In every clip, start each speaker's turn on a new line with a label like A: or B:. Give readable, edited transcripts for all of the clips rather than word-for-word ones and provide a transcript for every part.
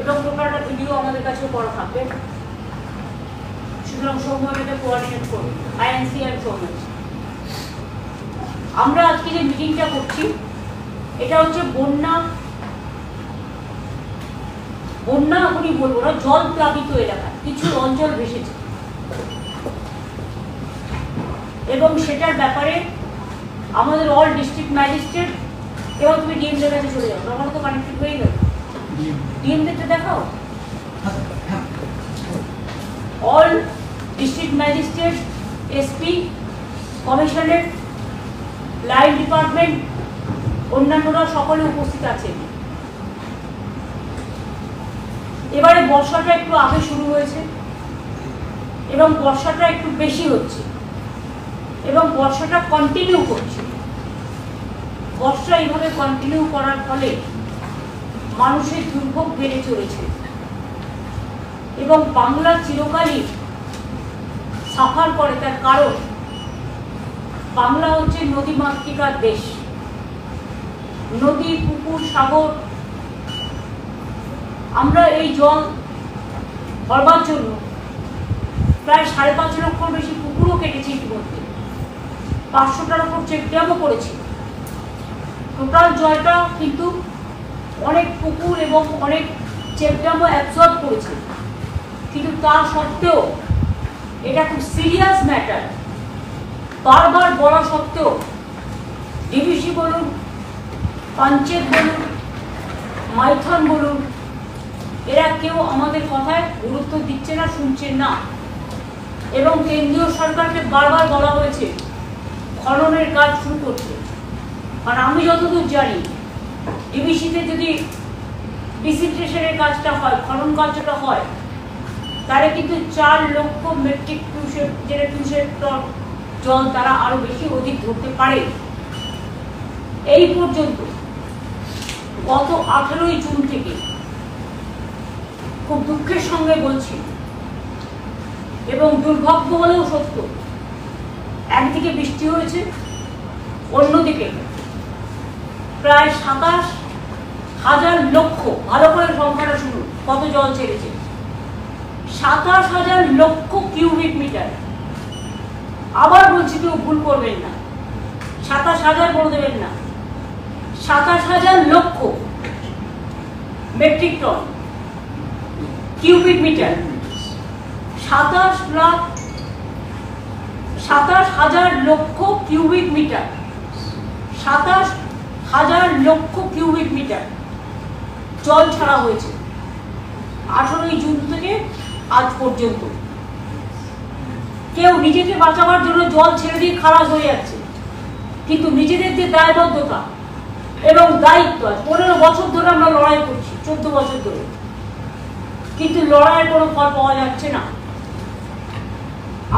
A: এবং টোটালটা ভিডিও আমাদের কাছেও করা থাকবে। সুতরাং সৌম্য এটা কোঅর্ডিনেট করবে, আইএনসি আর সৌম্য। আমরা আজকে যে মিটিংটা করছি এটা হচ্ছে বন্যা এখনই বলবো না, জল প্লাবিত এলাকা কিছু অঞ্চল ভেসেছে এবং সেটার ব্যাপারে আমাদের অল ডিস্ট্রিক্ট ম্যাজিস্ট্রেট, এবার তুমি ডিএমদের কাছে চলে যাও, আমার তো কানেক্টেড হয়ে গেল, ডিএমদেরটা দেখাও। All district magistrate, SP, commissionerate, line department, অন্যান্যরা সকলে উপস্থিত আছেন। এবারে বর্ষাটা একটু আগে শুরু হয়েছে এবং বর্ষাটা একটু বেশি হচ্ছে এবং বর্ষাটা কন্টিনিউ করছে। বর্ষা এইভাবে কন্টিনিউ করার ফলে মানুষের দুর্ভোগ বেড়ে চলেছে এবং বাংলা চিরকালই সাফার করে। তার কারণ বাংলা হচ্ছে নদীমাতৃকার দেশ। নদী, পুকুর, সাগর, আমরা এই জল ভরবার জন্য প্রায় 5.5 লক্ষর বেশি পুকুরও কেটেছি ইতিমধ্যে, 500টার উপর চেকড্যামও করেছি। টোটাল জলটা কিন্তু অনেক পুকুর এবং অনেক চেকড্যামও অ্যাবজর্ব করেছে, কিন্তু তা সত্ত্বেও এটা খুব সিরিয়াস ম্যাটার। বারবার বলা সত্ত্বেও ডিভিসি বলুন, পঞ্চায়েত বলুন, মাইথন বলুন, এরা কেউ আমাদের কথায় গুরুত্ব দিচ্ছে না, শুনছেন না। এবং কেন্দ্রীয় সরকারকে বারবার বলা হয়েছে খননের কাজ শুরু করতে। আর আমি যতদূর জানি ডিভিসিতে যদি ডিসিন্টেশনের কাজটা হয়, খনন কাজটা হয়, তাহলে কিন্তু 4 লক্ষ মেট্রিক কিউসেক টন জল তারা আরো বেশি অধিক ধরতে পারে। এই পর্যন্ত গত 18ই জুন থেকে খুব দুঃখের সঙ্গে বলছি এবং দুর্ভাগ্য হলেও সত্য, একদিকে বৃষ্টি হয়েছে, অন্যদিকে প্রায় 27,000 লক্ষ, ভালো করে সংখ্যাটা শুনুন কত জল ছেড়েছে, 27,000 লক্ষ কিউবিক মিটার। আবার বলছি, কেউ ভুল করবেন না, 27,000 বলে দেবেন না, 27,000 লক্ষ মেট্রিক টন কিউবিক মিটার। 27,000 লক্ষ কিউবিক মিটার, 27,000 লক্ষ কিউবিক মিটার জল ছাড়া হয়েছে 18ই জুন থেকে আজ পর্যন্ত। কেউ নিজেকে বাঁচাবার জন্য জল ছেড়ে দিয়ে খালাস হয়ে যাচ্ছে, কিন্তু নিজেদের যে দায়বদ্ধতা এবং দায়িত্ব, 15 বছর ধরে আমরা লড়াই করছি, 14 বছর ধরে, কিন্তু লড়াইয়ের কোনো ফল পাওয়া যাচ্ছে না।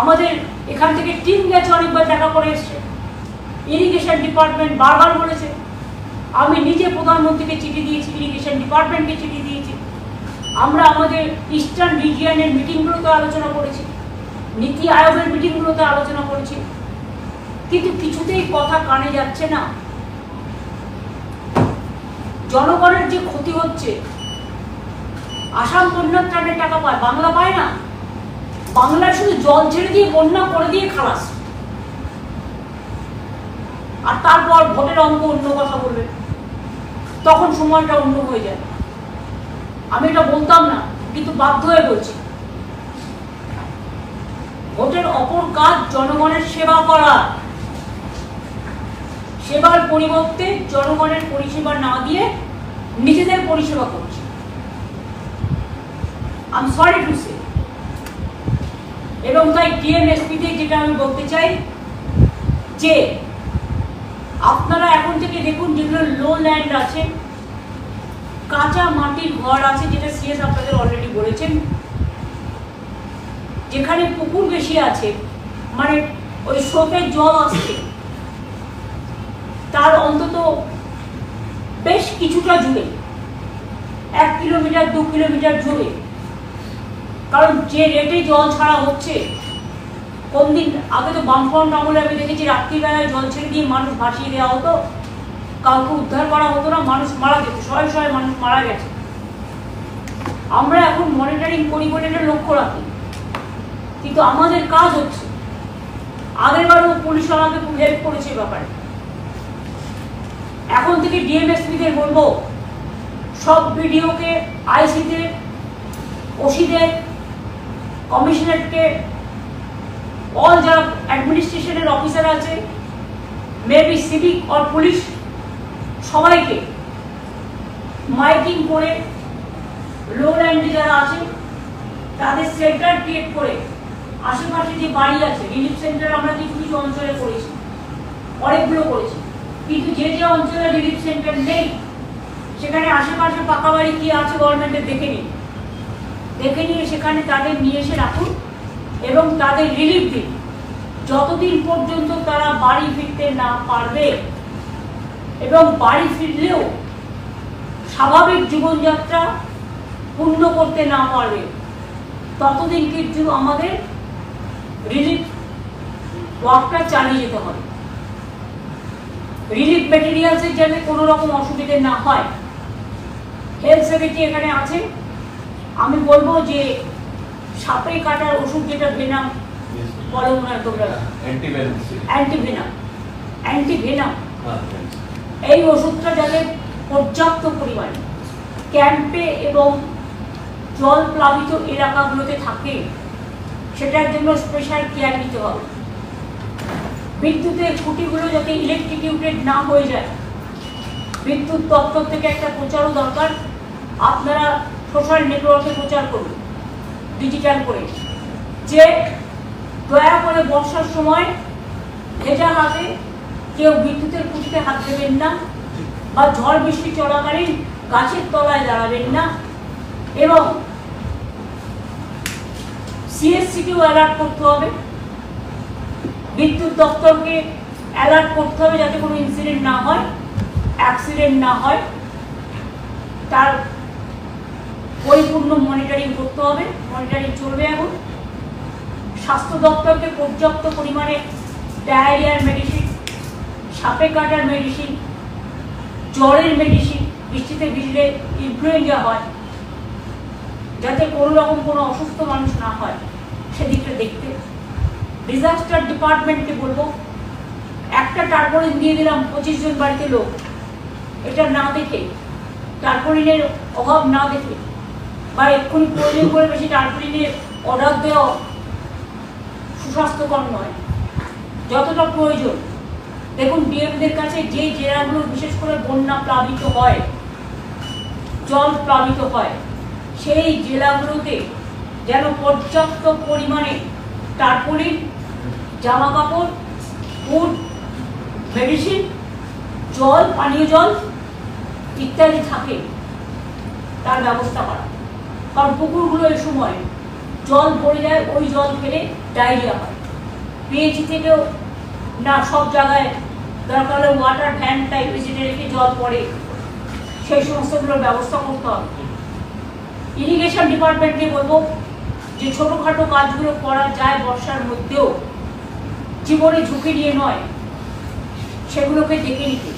A: আমাদের এখান থেকে টিম গেছে, অনেকবার দেখা করে এসছে, ইরিগেশন ডিপার্টমেন্ট বারবার বলেছে, আমি নিজে প্রধানমন্ত্রীকে চিঠি দিয়েছি, ইরিগেশন ডিপার্টমেন্টকে চিঠি দিয়েছি, আমরা আমাদের ইস্টার্ন রিজিয়নের মিটিংগুলোতে আলোচনা করেছি, নীতি আয়োগের মিটিংগুলোতে আলোচনা করেছি, কিন্তু কিছুতেই কথা কানে যাচ্ছে না। জনগণের যে ক্ষতি হচ্ছে, আসাম বন্যার ত্রাণের টাকা পায়, বাংলা পায় না। বাংলায় শুধু জল ছেড়ে দিয়ে বন্যা করে দিয়ে খালাস, আর তারপর ভোটের অঙ্ক অন্য কথা বলবে, তখন সময়টা অন্য হয়ে যায়। আমি এটা বলতাম না, কিন্তু বাধ্য হয়ে বলছি, ভোটের অপর কাজ জনগণের সেবা করা। সেবার পরিবর্তে জনগণের পরিষেবা না দিয়ে নিজেদের পরিষেবা করছে। আমি সরি টু সে। এবং তাই ডিএমএসপিতে যেটা আমি বলতে চাই যে আপনারা এখন থেকে দেখুন, যেগুলো লো ল্যান্ড আছে, কাঁচা মাটির ঘর আছে, যেটা সিএস আপনাদের অলরেডি বলেছেন, যেখানে পুকুর বেশি আছে, মানে ওই স্রোতের জল আসছে, তার অন্তত বেশ কিছুটা জুড়ে, 1 কিলোমিটার 2 কিলোমিটার জুড়ে, কারণ যে রেটে জল ছাড়া হচ্ছে, কোন দিন আগে তো বামফ্রন্ট আমলে আমি দেখেছি রাত্রিবেলায় জল ছেড়ে দিয়ে মানুষ ভাসিয়ে দেওয়া হতো, কাউকে উদ্ধার করা হতো না, মানুষ মারা যেত, শয়ে শয়ে মানুষ মারা গেছে। আমরা এখন মনিটরিং করি বলে এটা লক্ষ্য রাখি, কিন্তু আমাদের কাজ হচ্ছে। আগেরবারও পুলিশ আমাকে খুব হেল্প করেছে ব্যাপারে। এখন থেকে ডিএমএসপিদের বলবো, সব ভিডিওকে আইসিতে, ওসিদের, কমিশনারকে, অল যারা অ্যাডমিনিস্ট্রেশনের অফিসার আছে, মেবি সিভিক আর পুলিশ, সবাইকে মাইকিং করে লোল্যান্ডে যারা আছে তাদের সেন্টার ক্রিয়েট করে আশেপাশে যে বাড়ি আছে, রিলিফ সেন্টার আমরা কিছু কিছু অঞ্চলে করেছি, অনেকগুলো করেছি, কিন্তু যে যে অঞ্চলে রিলিফ সেন্টার নেই সেখানে আশেপাশে পাকা বাড়ি কি আছে গভর্নমেন্টের দেখে নিয়ে সেখানে তাদের নিয়ে এসে রাখুন এবং তাদের রিলিফ দিন যতদিন পর্যন্ত তারা বাড়ি ফিরতে না পারবে, এবং বাড়ি ফিরলেও স্বাভাবিক জীবনযাত্রা পূর্ণ করতে না পারবে, ততদিন কিন্তু আমাদের রিলিফ ওয়ার্কটা চালিয়ে যেতে হবে। রিলিফ মেটেরিয়ালসের যাতে কোনো রকম অসুবিধে না হয়। হেলথ সেক্রেটারি এখানে আছে, আমি বলবো যে সাপে কাটার ওষুধ যেটা ভেনাম বলে মনে হয় তোমরা, অ্যান্টিভেনাম, এই ওষুধটা যাতে পর্যাপ্ত পরিমাণে ক্যাম্পে এবং জল প্লাবিত এলাকাগুলোতে থাকে সেটার জন্য স্পেশাল কেয়ার নিতে হবে। বিদ্যুতের খুঁটিগুলো যাতে ইলেকট্রিকিউটেড না হয়ে যায়, বিদ্যুৎ দপ্তর থেকে একটা প্রচারও দরকার। আপনারা সোশ্যাল নেটওয়ার্কে প্রচার করুন ডিজিটাল করে, যে দয়া করে বর্ষার সময় ভেজা হাতে কেউ বিদ্যুতের খুঁটিতে হাত দেবেন না, বা ঝড় বৃষ্টি চলাকালীন গাছের তলায় দাঁড়াবেন না, এবং সিএসসিকেও অ্যালার্ট করতে হবে, বিদ্যুৎ দপ্তরকে অ্যালার্ট করতে হবে যাতে কোনো ইনসিডেন্ট না হয়, অ্যাক্সিডেন্ট না হয়, তার পরিপূর্ণ মনিটরিং করতে হবে। মনিটরিং চলবে এখন। স্বাস্থ্য দপ্তরকে পর্যাপ্ত পরিমাণে ডায়রিয়ার মেডিসিন, সাপে কাটার মেডিসিন, জ্বরের মেডিসিন, বৃষ্টিতে ভিজলে ইনফ্লুয়েঞ্জা হয়, যাতে কোনো রকম কোনো অসুস্থ মানুষ না হয় সেদিকটা দেখতে। ডিজাস্টার ডিপার্টমেন্টকে বলবো, একটা টার্পোলিন দিয়ে দিলাম 25 জন বাড়িতে লোক, এটা না দেখে, টার্পোলিনের অভাব না দেখে, বা এক্ষুনি প্রয়োজন করে বেশি টার্পোলিনের অর্ডার দেওয়া সুস্বাস্থ্যকর নয়। যতটা প্রয়োজন, দেখুন ডিএমদের কাছে যে জেলাগুলো বিশেষ করে বন্যা প্লাবিত হয়, জল প্লাবিত হয়, সেই জেলাগুলোতে যেন পর্যাপ্ত পরিমাণে টার্পোলিন, জামা কাপড়, ফুড, মেডিসিন, জল, পানীয় জল ইত্যাদি থাকে, তার ব্যবস্থা করা। কারণ পুকুরগুলো এই সময় জল ভরে যায়, ওই জল খেলে ডায়রিয়া হয়। পিএইচি থেকেও না সব জায়গায় দরকার হলে ওয়াটার ভ্যান টাইপ এসে রেখে জল পড়ে, সেই সমস্তগুলোর ব্যবস্থা করতে হবে। ইরিগেশন ডিপার্টমেন্টকে বলবো যে ছোটোখাটো কাজগুলো করা যায় বর্ষার মধ্যেও, জীবনে ঝুঁকি নিয়ে নয়, সেগুলোকে দেখে নিতে।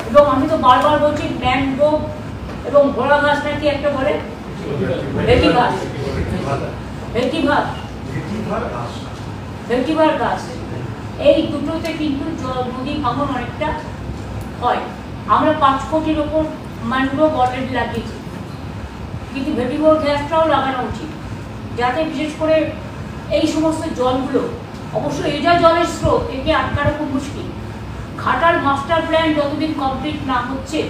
A: এবং আমি তো বারবার বলছি ম্যানগ্রোভ এবং ঘোড়া গাছ নাকি একটা বলে ভেটিভার গাছ, এই দুটোতে কিন্তু নদী ভাঙন অনেকটা হয়। আমরা 5 কোটির ওপর ম্যানগ্রোভ অলরেডি লাগিয়েছি, কিন্তু ভেটিভার গাছটাও লাগানো উচিত, যাতে বিশেষ করে এই সমস্ত জলগুলো, অবশ্য এই যা জলের স্রোত, একে আটকানো খুব মুশকিল। ঘাটার মাস্টার প্ল্যান যতদিন কমপ্লিট না হচ্ছে,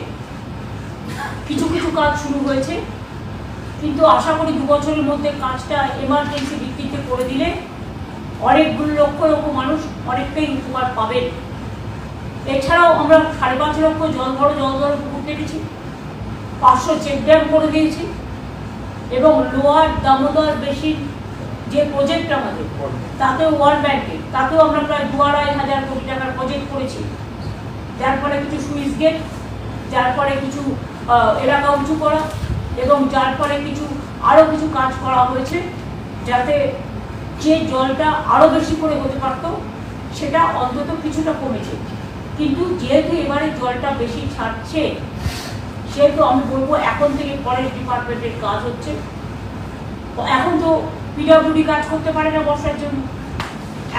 A: কিছু কিছু কাজ শুরু হয়েছে, কিন্তু আশা করি 2 বছরের মধ্যে কাজটা এমার্জেন্সি ভিত্তিতে করে দিলে অনেকগুলো লক্ষ মানুষ অনেকটাই উপকার পাবেন। এছাড়াও আমরা 5.5 লক্ষ জল ধরো পুকুর কেটেছি, 500 চেক ড্যাম করে দিয়েছি, এবং লোয়ার দামোদর বেসিন যে প্রজেক্ট আমাদের, তাতেও ওয়ার্ল্ড ব্যাংকে, তাতেও আমরা প্রায় 2-2.5 কোটি টাকার প্রজেক্ট করেছি, যার ফলে কিছু সুইচ গেট, যার ফলে কিছু এলাকা উঁচু করা, এবং যার ফলে কিছু আরও কিছু কাজ করা হয়েছে, যাতে যে জলটা আরও বেশি করে হতে পারত সেটা অন্তত কিছুটা কমেছে। কিন্তু যেহেতু এবারে জলটা বেশি ছাড়ছে, সেহেতু আমি বলবো এখন থেকে ফরেস্ট ডিপার্টমেন্টের কাজ হচ্ছে। এখন তো পিডব্লিউডি কাজ করতে পারে না বর্ষার জন্য,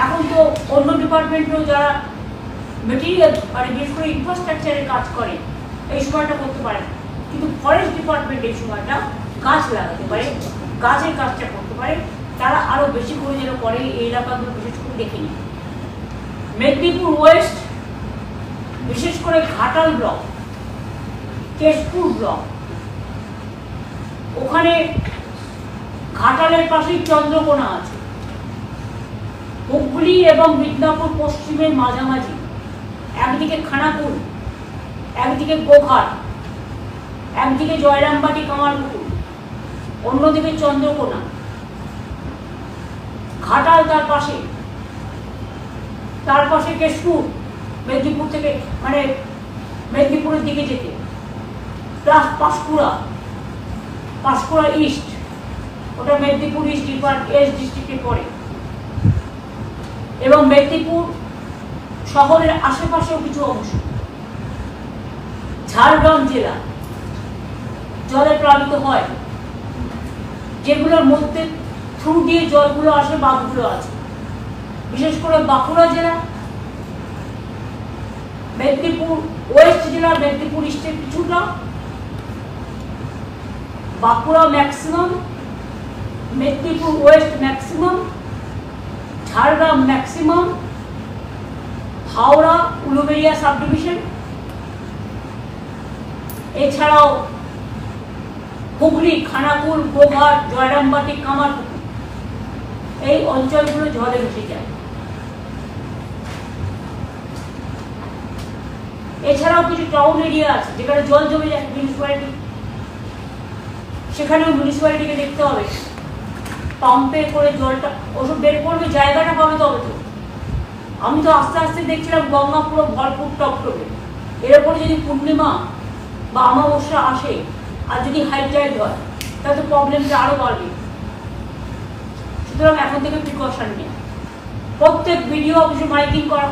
A: এখন তো অন্য ডিপার্টমেন্টেও যারা মেটেরিয়াল মানে বিশেষ করে ইনফ্রাস্ট্রাকচারের কাজ করে এই সময়টা করতে পারে না, কিন্তু ফরেস্ট ডিপার্টমেন্ট এই সময়টা গাছ লাগাতে পারে, গাছের কাজটা করতে পারে, তারা আরো বেশি করে যেন করে এই এলাকাগুলো বিশেষ করে দেখে নিই। মেদিনীপুর ওয়েস্ট বিশেষ করে ঘাটাল ব্লক, কেশপুর ব্লক, ওখানে ঘাটালের পাশেই চন্দ্রকোনা আছে, হুগলি এবং মিদনাপুর পশ্চিমের মাঝামাঝি, একদিকে খানাকুল, একদিকে গোঘাট, একদিকে জয়রামবাটি কামারপুকুর, অন্যদিকে চন্দ্রকোনা, ঘাটাল তার পাশে কেশপুর, মেদিনীপুর থেকে মানে মেদিনীপুরের দিকে যেতে, প্লাস পাঁশকুড়া ইস্ট, ওটা মেদিনীপুর ইস্ট ডিস্ট্রিক্টে পড়ে, এবং মেদিনীপুর শহরের আশেপাশেও কিছু অংশ। ঝাড়গ্রাম জেলা জলে প্লাবিত হয়, যেগুলোর মধ্যে থ্রু দিয়ে জলগুলো আসে, বাঁধগুলো আছে, বিশেষ করে বাঁকুড়া জেলা, মেদিনীপুর ওয়েস্ট জেলা, মেদিনীপুর ইস্টের কিছুটা, Bankura maximum, Medinipur West maximum, Jhargram maximum, Howrah Uluberia sub division, এছাড়াও হুগলি, খানাকুল, গোঘাট, জয়রামবাটি, কামারপুকুর, এই অঞ্চলগুলো জলে ভেসে যায়। এছাড়াও কিছু টাউন এরিয়া আছে যেখানে জল জমে যায়, মিউনিসিপ্যালিটি, সেখানেও মিউনিসিপ্যালিটিকে দেখতে হবে পাম্পে করে জলটা ওসব বের করবে, জায়গাটা পাবে তবে তো। আমি তো আস্তে আস্তে দেখছিলাম গঙ্গা পুরো ভরপুর টপটপে, এর উপরে যদি পূর্ণিমা বা অমাবস্যা আসে আর যদি হাই টাইড হয় তাহলে তো প্রবলেমটা আরো বাড়বে। সুতরাং এখন থেকে প্রিকশন নেই, প্রত্যেক ভিডিও অফিসে মাইকিং করা,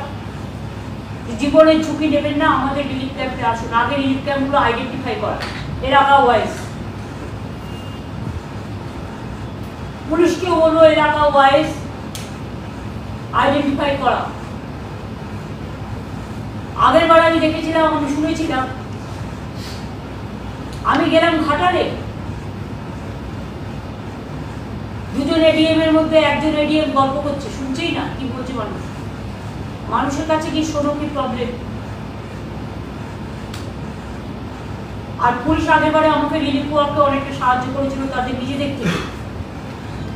A: জীবনের ঝুঁকি নেবেন না, আমাদের রিলিফ ক্যাম্পে আসুন, আগে রিলিফ ক্যাম্পগুলো আইডেন্টিফাই করা এলাকা ওয়াইজ, পুলিশকেও বলবো এলাকা ওয়াইজ আইডেন্টিফাই করা। আগের বার আমি দেখেছিলাম, আমি শুনেছিলাম, আমি গেলাম ঘাটালে, দুজন এডিএম এর মধ্যে একজন এডিএম গল্প করছে, শুনছেই না কি বলছে মানুষের কাছে কি শোনো কি প্রবলেম। আর পুলিশ আগেরবারে আমাকে রিলিফ ওয়ার্কে অনেকটা সাহায্য করেছিল তাদের নিজেদের থেকে,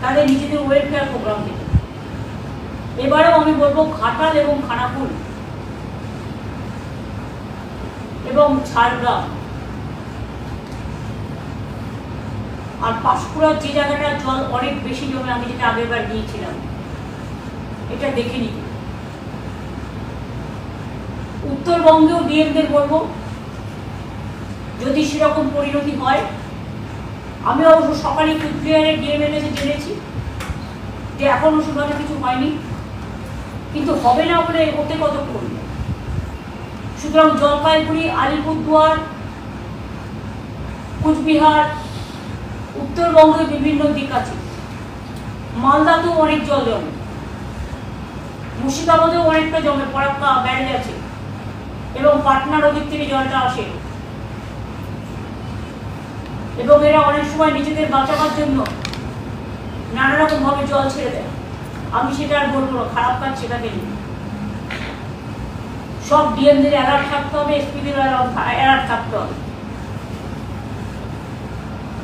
A: তাদের নিজেদের ওয়েলফেয়ার প্রোগ্রাম থেকে। এবারেও আমি বলবো ঘাটাল এবং খানাকুল এবং ঝাড়গ্রাম আর পাঁশকুড়ার যে জায়গাটা জল অনেক বেশি জমে, আমি যেটা আগেরবার গিয়েছিলাম, এটা দেখে নিই। উত্তরবঙ্গেও ডিএমদের বলবো যদি সেরকম পরিণতি হয়, আমি অবশ্য সকালে কুচবিহারের ডিএমের কাছে জেনেছি যে এখনো সেভাবে কিছু হয়নি, কিন্তু হবে না বলে ওতে কতক্ষণ। সুতরাং জলপাইগুড়ি, আলিপুরদুয়ার, কুচবিহার, উত্তরবঙ্গের বিভিন্ন দিক আছে, মালদাতেও অনেক জল জমে, মুর্শিদাবাদেও অনেকটা জমে, ফরাক্কা ব্যারেজ আছে এবং পাটনার ওদিক থেকে জলটা আসে, এবং এরা অনেক সময় নিজেদের বাঁচাবার জন্য নানা রকম ভাবে জল ছেড়ে দেয়। আমি সেটা আর বলবো না, খারাপ কাজ সেটাকে নিয়ে সব ডিএমদের অ্যালার্ট থাকতে হবে, এসপিদের অ্যালার্ট থাকতে হবে।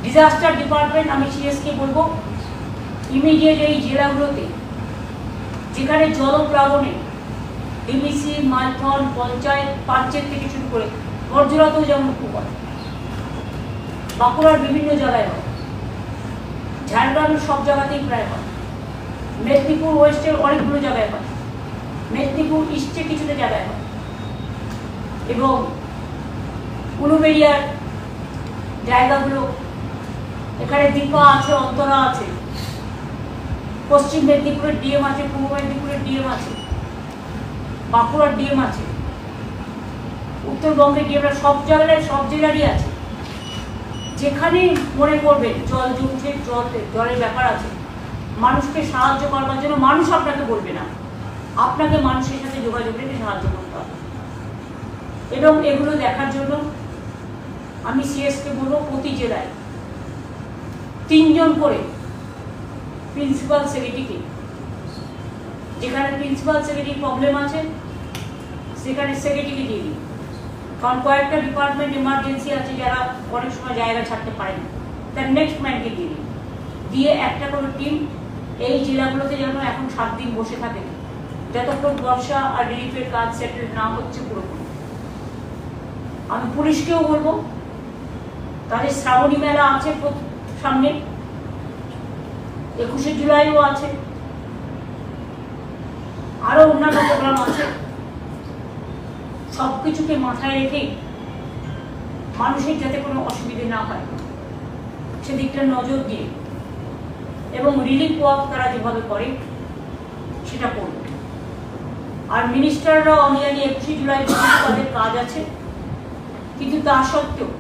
A: ডিজাস্টার ডিপার্টমেন্ট আমি সিএসকে বলবো ইমিডিয়েট এই জেলাগুলোতে যেখানে জলপ্লাবনে ডিবিসি, মাইথন, পঞ্চায়েত, পাঞ্চেত থেকে শুরু করে বর্জরাতেও যেমন খুব হয়, বাঁকুড়ার বিভিন্ন জায়গায় হয়, ঝাড়গ্রামের সব জায়গাতেই প্রায় হয়, মেদিনীপুর ওয়েস্টের অনেকগুলো জায়গায় হয়, মেদিনীপুর ইস্টে কিছুটা জায়গায় হয়, এবং উলুবেড়িয়ার জায়গাগুলো, এখানে দীপা আছে, অন্তরা আছে, পশ্চিম মেদিনীপুরের ডিএম আছে, পূর্ব মেদিনীপুরের ডিএম আছে, বাঁকুড়ার ডিএম আছে, উত্তরবঙ্গের ডিএমরা সব জায়গায় সব জেলারই আছে। যেখানে মনে করবেন জল জমছে, জলের ব্যাপার আছে, মানুষকে সাহায্য করবার জন্য মানুষ আপনাকে বলবে না, আপনাকে মানুষের সাথে যোগাযোগ রেখে সাহায্য করতে হবে। এবং এগুলো দেখার জন্য আমি সিএসকে বলবো প্রতি জেলায় 3 জন করে প্রিন্সিপাল সেক্রেটারিকে, যেখানে প্রিন্সিপাল সেক্রেটারি প্রবলেম আছে সেখানে সেক্রেটারিকে দিয়ে দিই। কারণ কয়েকটা ডিপার্টমেন্ট এমার্জেন্সি আছে যারা অনেক সময় জায়গা ছাড়তে পারে না, তার নেক্সট ম্যানকে দিয়ে দিই, দিয়ে একটা করে টিম এই জেলাগুলোতে যেন এখন 7 দিন বসে থাকে যতক্ষণ বর্ষা আর রিলিফের কাজ সেটেল না হচ্ছে পুরোপুরি। আমি পুলিশকেও বলবো, তাদের শ্রাবণী মেলা আছে সামনে, 21শে জুলাইও আছে, আরো অন্যান্য প্রোগ্রাম আছে, সবকিছুকে মাথায় রেখে মানুষের যাতে কোনো অসুবিধে না হয় সেদিকটা নজর দিয়ে এবং রিলিফ ওয়ার্ক তারা যেভাবে করে সেটা করবে। আর মিনিস্টাররাও আমি জানি 21শে জুলাই তাদের কাজ আছে, কিন্তু তা সত্ত্বেও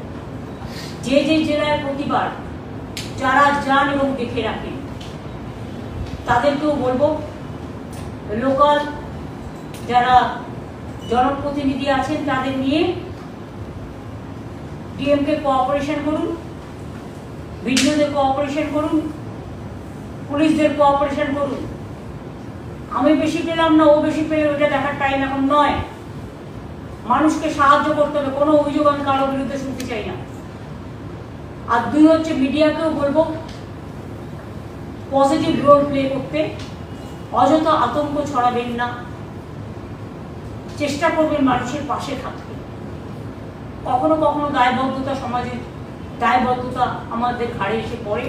A: যে যে জেলায় প্রতিবার যারা যান এবং দেখে রাখেন তাদেরকেও বলবো, লোকাল যারা জনপ্রতিনিধি আছেন তাদের নিয়ে ডিএমকে কোঅপারেশন করুন, ভিডিওদের কোঅপারেশন করুন, পুলিশদের কোঅপারেশন করুন। আমি বেশি পেলাম না ও বেশি পেয়ে ওটা দেখার টাইম এখন নয়। মানুষকে সাহায্য করতে হবে, কোনো অভিযোগ আমি কারোর বিরুদ্ধে শুনতে চাই না। আর 2 হচ্ছে মিডিয়াকেও বলবো পজিটিভ রোল প্লে করতে, অযথা আতঙ্ক ছড়াবেন না, চেষ্টা করবেন মানুষের পাশে থাকতে। কখনো কখনো দায়বদ্ধতা, সমাজের দায়বদ্ধতা আমাদের ঘাড়ে এসে পড়ে,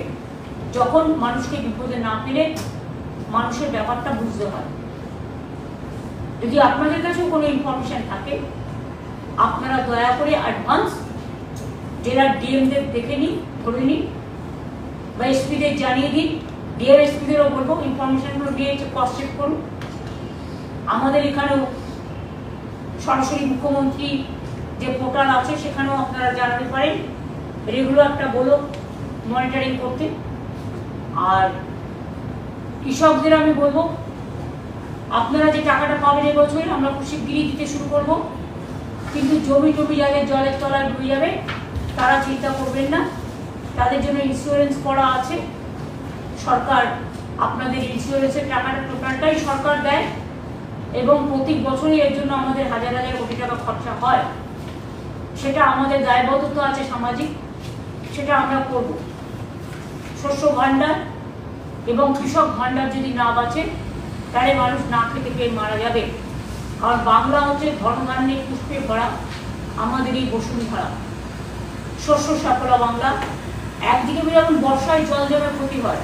A: যখন মানুষকে বিপদে না ফেলে মানুষের ব্যাপারটা বুঝতে হয়। যদি আপনাদের কাছেও কোনো ইনফরমেশন থাকে আপনারা দয়া করে অ্যাডভান্স জেলার ডিএমদের দেখে নিন, ধরে নিন, বা এসপিদের জানিয়ে দিন। ডিআরএসপিদেরও বলবো ইনফরমেশনগুলো দিয়ে ক্রস চেক করুন। আমাদের এখানেও সরাসরি মুখ্যমন্ত্রী যে পোর্টাল আছে সেখানেও আপনারা জানাতে পারেন, রেগুলার একটা বলো মনিটরিং করতে। আর কৃষকদের আমি বলবো আপনারা যে টাকাটা পাবেন এবছর আমরা খুব শিগগিরই দিতে শুরু করব, কিন্তু জমি যাদের জলের তলায় ডুবে যাবে তারা চিন্তা করবেন না, তাদের জন্য ইন্স্যুরেন্স করা আছে। সরকার আপনাদের ইন্স্যুরেন্সের টাকাটা টোটালটাই সরকার দেয় এবং প্রতি বছরই এর জন্য আমাদের হাজার হাজার কোটি টাকা খরচা হয়। সেটা আমাদের দায়বদ্ধতা আছে সামাজিক, সেটা আমরা করব। শস্য ভাণ্ডার এবং কৃষক ভাণ্ডার যদি না বাঁচে তাহলে মানুষ না খেতে পেয়ে মারা যাবে। কারণ বাংলা হচ্ছে ধনধান্যের পুষ্পে ভরা আমাদের এই বসুন্ধরা, শস্য শ্যামলা বাংলা। একদিকে যেমন বর্ষায় জল জমে ক্ষতি হয়,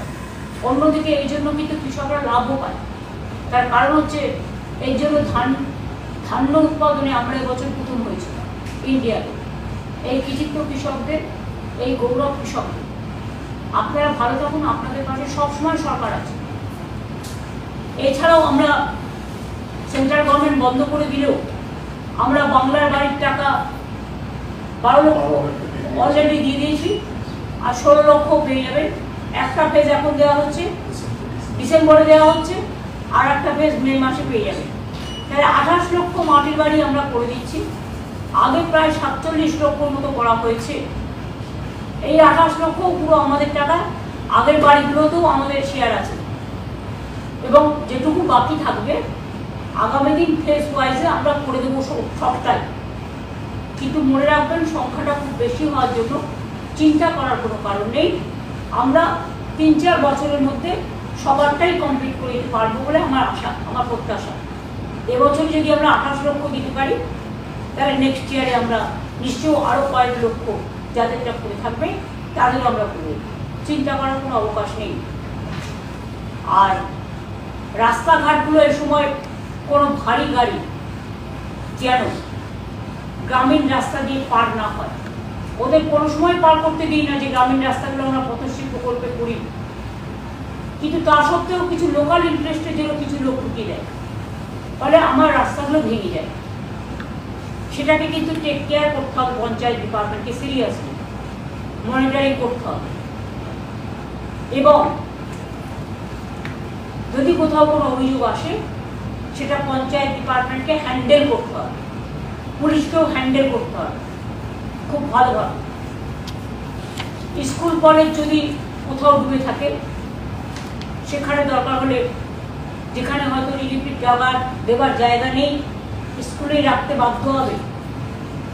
A: অন্যদিকে এই জন্য কিন্তু কৃষকরা লাভও পায়। তার কারণ হচ্ছে এই জন্য ধান্য উৎপাদনে আমরা এবছর প্রথম হয়েছি ইন্ডিয়াতে। এই কৃতিত্ব কৃষকদের, এই গৌরব কৃষকদের। আপনারা ভালো থাকুন, আপনাদের পাশে সবসময় সরকার আছে। এছাড়াও আমরা সেন্ট্রাল গভর্নমেন্ট বন্ধ করে দিলেও আমরা বাংলার বাড়ির টাকা 12 লক্ষ অলরেডি দিয়ে দিয়েছি, আর 16 লক্ষ পেয়ে যাবে। একটা ফেজ এখন দেওয়া হচ্ছে, ডিসেম্বরে দেওয়া হচ্ছে, আর একটা ফেজ মে মাসে পেয়ে যাবে। তাহলে 28 লক্ষ মাটির বাড়ি আমরা করে দিচ্ছি। আগে প্রায় 47 লক্ষর মতো করা হয়েছে। এই 28 লক্ষ পুরো আমাদের টাকা, আগের বাড়িগুলোতেও আমাদের শেয়ার আছে এবং যেটুকু বাকি থাকবে আগামী দিন ফেজ ওয়াইজে আমরা করে দেবো সবটাই। কিন্তু মনে রাখবেন সংখ্যাটা খুব বেশি হওয়ার জন্য চিন্তা করার কোনো কারণ নেই। আমরা 3-4 বছরের মধ্যে সবারটাই কমপ্লিট করে দিতে পারবো বলে আমার আশা, আমার প্রত্যাশা। এবছর যদি আমরা 28 লক্ষ দিতে পারি তাহলে নেক্সট ইয়ারে আমরা নিশ্চয়ই আরও কয়েক লক্ষ যাদেরটা করে থাকবে তাদের আমরা করব, চিন্তা করার কোনো অবকাশ নেই। আর রাস্তাঘাটগুলো এ সময় কোনো ভারী গাড়ি যেন গ্রামীণ রাস্তা দিয়ে পার না হয়, ওদের কোনো সময় পার করতে দিই না যে গ্রামীণ রাস্তাগুলো আমরা পথশ্রী প্রকল্পে করি। কিন্তু তা সত্ত্বেও কিছু লোকাল ইন্টারেস্টের জন্য কিছু লোক ঢুকিয়ে দেয়, ফলে আমার রাস্তাগুলো ভেঙে যায়। সেটাকে কিন্তু টেক কেয়ার করতে হবে পঞ্চায়েত ডিপার্টমেন্টকে সিরিয়াসলি। মনিটরিং করতে হবে এবং যদি কোথাও কোনো অভিযোগ আসে সেটা পঞ্চায়েত ডিপার্টমেন্টকে হ্যান্ডেল করতে হবে, পুলিশকেও হ্যান্ডেল করতে হবে খুব ভালোভাবে। স্কুল কলেজ যদি কোথাও ডুবে থাকে সেখানে দরকার হলে যেখানে হয়তো রিলিফের দেবার জায়গা নেই স্কুলেই রাখতে বাধ্য হবে,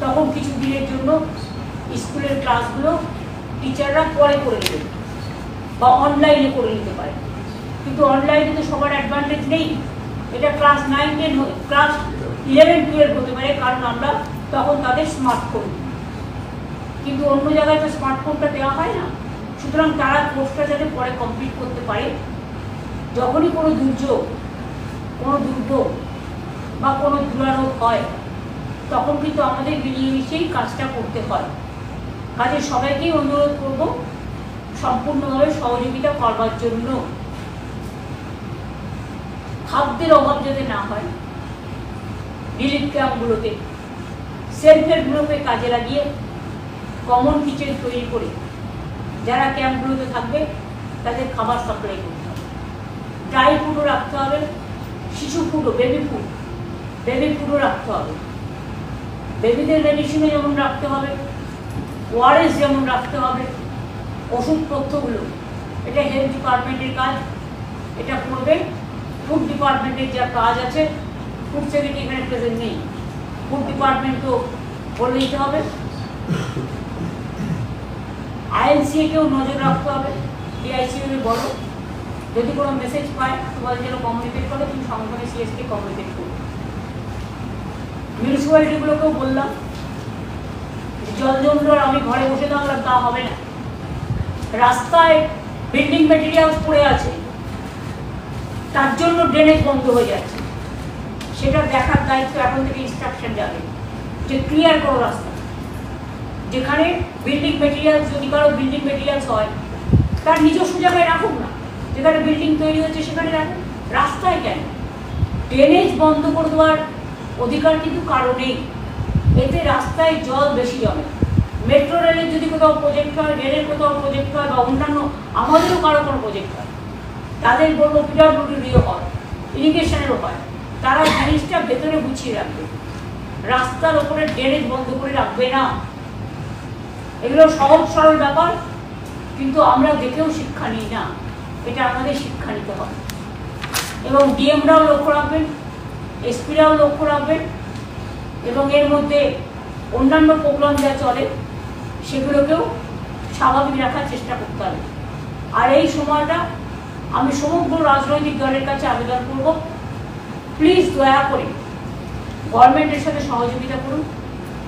A: তখন কিছু দিনের জন্য স্কুলের ক্লাসগুলো টিচাররা পরে করে নেবে বা অনলাইনে করে নিতে পারে। কিন্তু অনলাইনে তো সবার অ্যাডভান্টেজ নেই, এটা ক্লাস 9-10 ক্লাস 11-12 হতে পারে, কারণ আমরা তখন তাদের স্মার্টফোন, কিন্তু অন্য জায়গায় তো স্মার্টফোনটা দেওয়া হয় না। সুতরাং তারা কোর্সটা যাতে পরে কমপ্লিট করতে পারে, যখনই কোনো দুর্যোগ, কোনো দুর্যোগ বা কোনো দুরারোপ হয় তখন কিন্তু আমাদের মিলেমিশেই কাজটা করতে হয়। কাজে সবাইকেই অনুরোধ করব সম্পূর্ণভাবে সহযোগিতা করবার জন্য। খাদ্যের অভাব যাতে না হয়, রিলিফ ক্যাম্পগুলোতে সেলফ হেল্প গ্রুপে কাজে লাগিয়ে কমন কিচেন তৈরি করে যারা ক্যাম্পগুলোতে থাকবে তাদের খাবার সাপ্লাই করতে হবে। ড্রাই ফুডও রাখতে হবে, শিশু ফুডও, বেবি ফুডও রাখতে হবে। বেবিদের মেডিসিনও যেমন রাখতে হবে, ওআরএস যেমন রাখতে হবে, ওষুধপত্রগুলো এটা হেলথ ডিপার্টমেন্টের কাজ, এটা করবে ফুড ডিপার্টমেন্টের যা কাজ আছে। ফুড সেক্রেটারি এখানে প্রেজেন্ট নেই, ফুড ডিপার্টমেন্টও বলে দিতে হবে। আইএনসিএকেও নজর রাখতে হবে, ডিআইসিএর বড়, যদি কোনো মেসেজ পায় তোমাদের যেন কমিউনিকেট করে, তুমি সঙ্গে সঙ্গে সিএসকে কমিউনিকেট করবে। মিউনিসিপ্যালিটিগুলোকেও বললাম জল জমলো আমি ঘরে বসে থাকলাম তা হবে না, রাস্তায় বিল্ডিং মেটেরিয়ালস পড়ে আছে তার জন্য ড্রেনেজ বন্ধ হয়ে যাচ্ছে, সেটা দেখার দায়িত্ব এখন থেকে ইনস্ট্রাকশন যাবে যে ক্লিয়ার করো রাস্তা। যেখানে বিল্ডিং মেটেরিয়ালস, যদি কারো বিল্ডিং মেটেরিয়ালস হয় তার নিজস্ব জায়গায় রাখুক না, যেখানে বিল্ডিং তৈরি হচ্ছে সেখানে রাখুন, রাস্তায় কেন? ড্রেনেজ বন্ধ করে দেওয়ার অধিকার কিন্তু কারো নেই, এতে রাস্তায় জল বেশি জমে। মেট্রো রেলের যদি কোথাও প্রজেক্ট হয়, রেলের কোথাও প্রজেক্ট হয় বা অন্যান্য আমাদেরও কারো কোনো প্রজেক্ট হয়, তাদের বলবো পিডব্লিউডিরও হয়, ইরিগেশনেরও হয়, তারা জিনিসটা ভেতরে গুছিয়ে রাখবে, রাস্তার ওপরে ড্রেনেজ বন্ধ করে রাখবে না। এগুলো সহজ সরল ব্যাপার, কিন্তু আমরা দেখেও শিক্ষা নিই না, এটা আমাদের শিক্ষা নিতে হবে। এবং ডিএমরাও লক্ষ্য রাখবেন, এসপিরাও লক্ষ্য রাখবেন, এবং এর মধ্যে অন্যান্য প্রোগ্রাম যা চলে সেগুলোকেও স্বাভাবিক রাখার চেষ্টা করতে হবে। আর এই সময়টা আমি সমগ্র রাজনৈতিক দলের কাছে আবেদন করব, প্লিজ দয়া করে গভর্নমেন্টের সাথে সহযোগিতা করুন,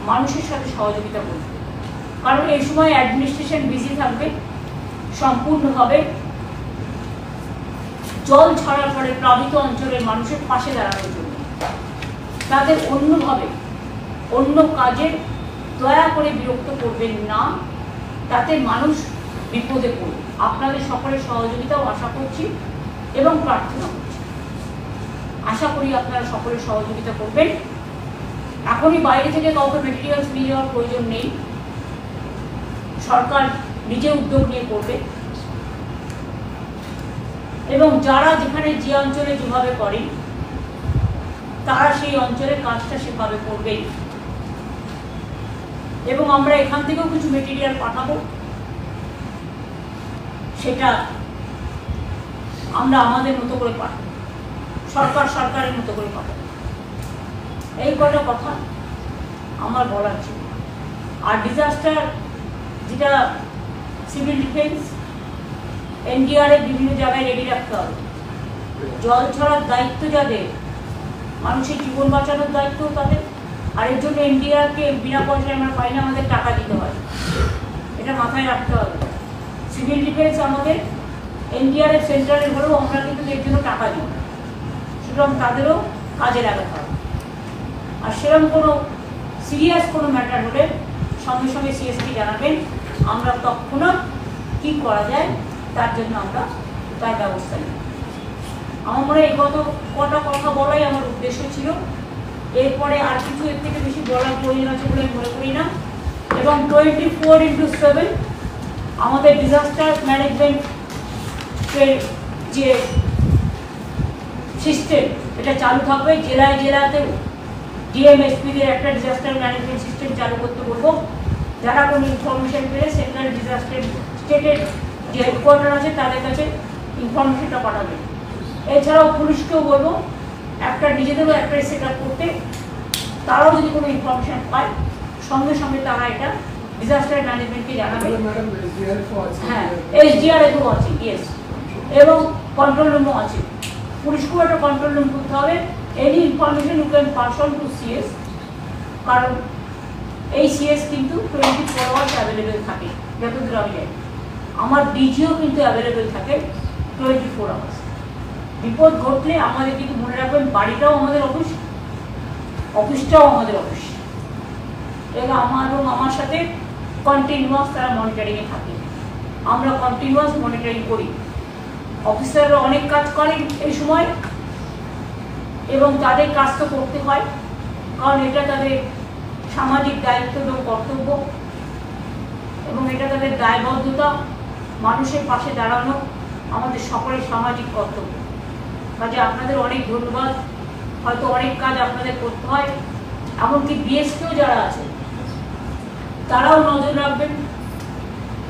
A: মানুষের সাথে সহযোগিতা করুন, কারণ এই সময় অ্যাডমিনিস্ট্রেশন বিজি থাকবে সম্পূর্ণভাবে জল ছড়ার পরে প্লাবিত অঞ্চলের মানুষের পাশে দাঁড়ানোর জন্য। তাদের অন্যভাবে অন্য কাজে দয়া করে বিরক্ত করবেন না, তাতে মানুষ বিপদে পড়বে। আপনাদের সকলের সহযোগিতাও আশা করছি এবং প্রার্থনা করছি, আশা করি আপনারা সকলের সহযোগিতা করবেন। এখনই বাইরে থেকে কাউকে মেটেরিয়ালস নিয়ে যাওয়ার প্রয়োজন নেই, সরকার নিজে উদ্যোগ নিয়ে করবে, এবং যারা যেখানে যে অঞ্চলে যেভাবে করেন তারা সেই অঞ্চলের কাজটা সেভাবে করবেই। এবং আমরা এখান থেকেও কিছু মেটেরিয়াল পাঠাবো, সেটা আমরা আমাদের মতো করে পাঠাবো, সরকার সরকারের মতো করে পাঠাবো। এই কটা কথা আমার বলার ছিল। আর ডিজাস্টার যেটা সিভিল ডিফেন্স, এনডিআরএফ বিভিন্ন জায়গায় রেডি রাখতে হবে। জল ছড়ার দায়িত্ব যাদের, মানুষের জীবন বাঁচানোর দায়িত্ব তাদের, আর এর জন্য এনডিআরকে বিনা পয়সায় আমরা পাই না, আমাদের টাকা দিতে হয়, এটা মাথায় রাখতে হবে। সিভিল ডিফেন্স আমাদের এনডিআরএফ সেন্ট্রালের হলেও আমরা কিন্তু এর জন্য টাকা দিই, সুতরাং তাদেরও কাজে লাগাতে হবে। আর সেরকম কোনো সিরিয়াস কোনো ম্যাটার হলে সঙ্গে সঙ্গে সিএসকে জানাবেন, আমরা তৎক্ষণাৎ কী করা যায় তার জন্য আমরা তার ব্যবস্থা নিই। আমার মনে হয় এই কটা কথা বলাই আমার উদ্দেশ্য ছিল, এরপরে আর কিছু এর থেকে বেশি বলার প্রয়োজন আছে বলে মনে করি না। এবং 24x7 আমাদের ডিজাস্টার ম্যানেজমেন্টের যে সিস্টেম এটা চালু থাকবে। জেলায় জেলাতে ডিএমএসপিদের একটা ডিজাস্টার ম্যানেজমেন্ট সিস্টেম চালু করতে বলবো। যারা কোনো ইনফরমেশন পেলে সেন্ট্রাল ডিজাস্টার স্টেটের যে হেডকোয়ার্টার আছে তাদের কাছে ইনফরমেশনটা পাঠাবে। এছাড়াও পুলিশকেও বলবো একটা নিজেদেরও একটা সেট আপ করতে, তারাও যদি কোনো ইনফরমেশন পায় সঙ্গে সঙ্গে তারা এটা ডিজাস্টার ম্যানেজমেন্টকে জানাবে। হ্যাঁ, এসডিআরএফও আছে, ইয়েস, এবং কন্ট্রোল রুমও আছে। পুলিশকেও একটা কন্ট্রোল রুম করতে হবে। Any information you can pass on to CS, কারণ এই সিএস কিন্তু 24 আওয়ার্স অ্যাভেলেবেল থাকে যতদূর আমি জানি। আমার ডিজিও কিন্তু অ্যাভেলেবেল থাকে 24 আওয়ার্স। বিপদ ঘটলে আমাদের কিন্তু মনে রাখবেন বাড়িটাও আমাদের অফিস, অফিসটাও আমাদের অফিস, এবং আমার সাথে কন্টিনিউয়াস তারা মনিটরিংয়ে থাকে। আমরা কন্টিনিউয়াস মনিটরিং করি। অফিসাররা অনেক কাজ করেন এই সময়, এবং তাদের কাজ তো করতে হয়, কারণ এটা তাদের সামাজিক দায়িত্ব এবং কর্তব্য, এবং এটা তাদের দায়বদ্ধতা। মানুষের পাশে দাঁড়ানো আমাদের সকলের সামাজিক কর্তব্য। কাজে আপনাদের অনেক ধন্যবাদ। হয়তো অনেক কাজ আপনাদের করতে হয়, এমনকি বিএসকেও যারা আছে তারাও নজর রাখবেন।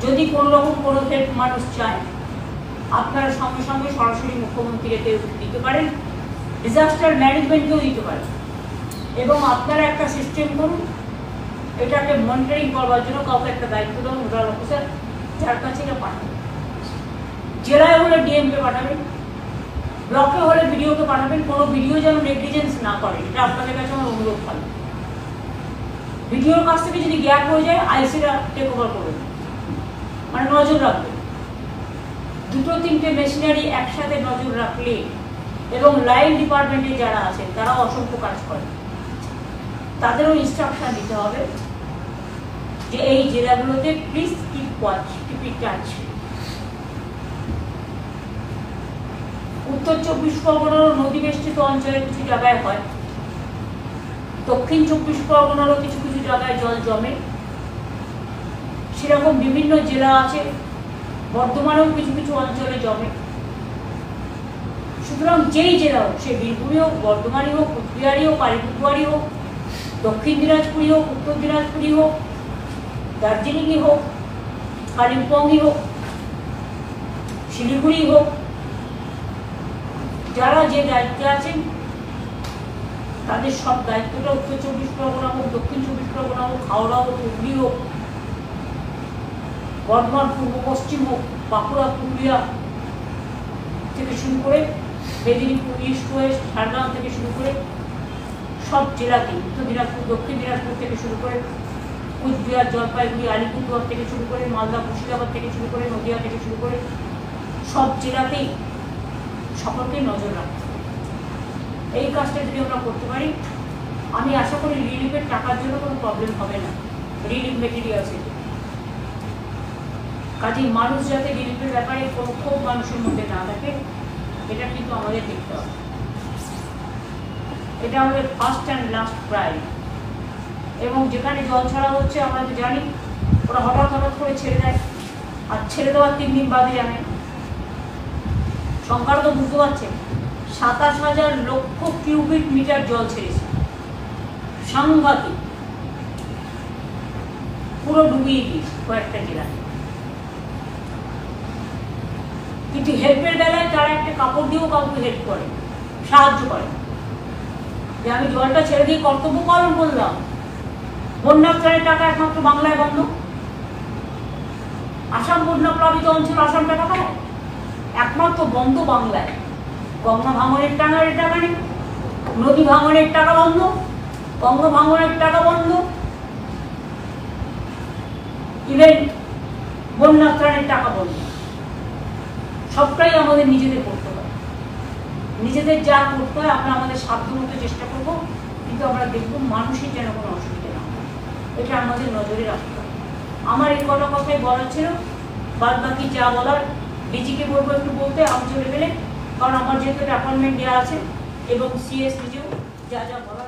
A: যদি কোনো রকম কোনো হেল্প মানুষ চায়, আপনারা সঙ্গে সঙ্গে সরাসরি মুখ্যমন্ত্রীকে দিতে পারেন, ডিজাস্টার ম্যানেজমেন্টকেও দিতে পারেন, এবং আপনারা একটা সিস্টেম করুন এটাকে মনিটরিং করবার জন্য। কাউকে একটা দায়িত্ব দেন, নোডাল অফিসার, যার কাছে এটা পাঠাবেন। জেলায় হলে ডিএমকে পাঠাবেন, ব্লকে হলে ভিডিওকে পাঠাবেন। কোনো ভিডিও যেন নেগলিজেন্স না করে, এটা আপনাদের কাছে আমার অনুরোধ থাকবে। ভিডিওর কাছ থেকে যদি গ্যাপ হয়ে যায় আইসিরা টেক ওভার করবেন, মানে নজর রাখবেন। দুটো তিনটে মেশিনারি একসাথে নজর রাখলে, এবং লাইন ডিপার্টমেন্টে যারা আছেন তারাও অসংখ্য কাজ করেন, তাদেরও ইনস্ট্রাকশন দিতে হবে যে এই জেলাগুলোতে please keep watch, keep it touch. উত্তর 24 পরগনারও নদী বেষ্টিত অঞ্চলে কিছু জায়গায় হয়, দক্ষিণ 24 পরগনারও কিছু কিছু জায়গায় জল জমে, সেরকম বিভিন্ন জেলা আছে, বর্ধমানেও কিছু কিছু অঞ্চলে জমে। সুতরাং যেই জেলা হোক, সে বীরভূমই হোক, বর্ধমানই হোক, কুচবিহারই হোক, আলিপুরদুয়ারই হোক, দক্ষিণ দিনাজপুরই হোক, উত্তর দিনাজপুরই হোক, দার্জিলিংই হোক, কালিম্পংই হোক, শিলিগুড়ি হোক, যারা যে দায়িত্বে আছেন তাদের সব দায়িত্বটা উত্তর 24 পরগনা হোক, দক্ষিণ 24 পরগনা হোক, হাওড়া হোক, হুগলি হোক, বর্ধমান পূর্ব পশ্চিম হোক, বাঁকুড়া পুরুলিয়া থেকে শুরু করে মেদিনীপুর ইস্ট ওয়েস্ট, ঝাড়গ্রাম থেকে শুরু করে সব জেলাতে, উত্তর দিনাজপুর, দক্ষিণ দিনাজপুর থেকে শুরু করে কুচবিহার, জলপাইগুড়ি, আলিপুরদুয়ার থেকে শুরু করে মালদা, মুর্শিদাবাদ থেকে শুরু করে নদিয়া থেকে শুরু করে সব জেলাতেই সকলকে নজর রাখতে হবে। এই কাজটা যদি আমরা করতে পারি, আমি আশা করি রিলিফের টাকার জন্য কোনো প্রবলেম হবে না। রিলিফ মেটেরিয়ালস কাজেই মানুষ যাতে রিলিফের ব্যাপারে কোনো ক্ষোভ মানুষের মধ্যে না থাকে, এটা কিন্তু আমাদের দেখতে হবে। এটা আমাদের ফার্স্ট অ্যান্ড লাস্ট প্রায়োরিটি। এবং যেখানে জল ছাড়া হচ্ছে আমরা তো জানি, ওরা হঠাৎ হঠাৎ করে ছেড়ে দেয়, আর ছেড়ে দেওয়ার 3 দিন বাদে জানে। সংখ্যাটা তো বুঝতে পারছেন, 27,000 লক্ষ কিউবিক মিটার জল ছেড়েছে, সাংঘাতিক, পুরো ডুবিয়ে দিয়েছে কয়েকটা জেলায়। কিন্তু হেল্পের বেলায় তারা একটা কাপড় দিয়েও কাউকে হেল্প করে, সাহায্য করে, যে আমি জলটা ছেড়ে দিয়ে কর্তব্য পালন করলাম। বন্যার ত্রাণের টাকা একমাত্র বাংলায় বন্ধ। আসাম বন্যা প্লাবিত অঞ্চল, আসাম টাকা পায়, একমাত্র বন্ধ বাংলায়। গঙ্গা ভাঙনের টাকা নেই, নদী ভাঙনের টাকা বন্ধ, গঙ্গা ভাঙনের টাকা বন্ধ, ইভেন বন্যা ত্রাণের টাকা বন্ধ। সবটাই আমাদের নিজেদের করতে হয়। নিজেদের যা করতে হয় আমরা আমাদের সাধ্য মতো চেষ্টা করবো, কিন্তু আমরা দেখবো মানুষের যেন কোনো অসুবিধা না হয়, এটা আমাদের নজরে রাখতে হবে। আমার এই কটা কথাই বলার ছিল, বাদ বাকি যা বলার ডিজিকে বলবো একটু বলতে আমি চলে গেলে, কারণ আমার যেহেতু অ্যাপয়েন্টমেন্ট দেওয়া আছে এবং সিএস নিজেও যা যা বলার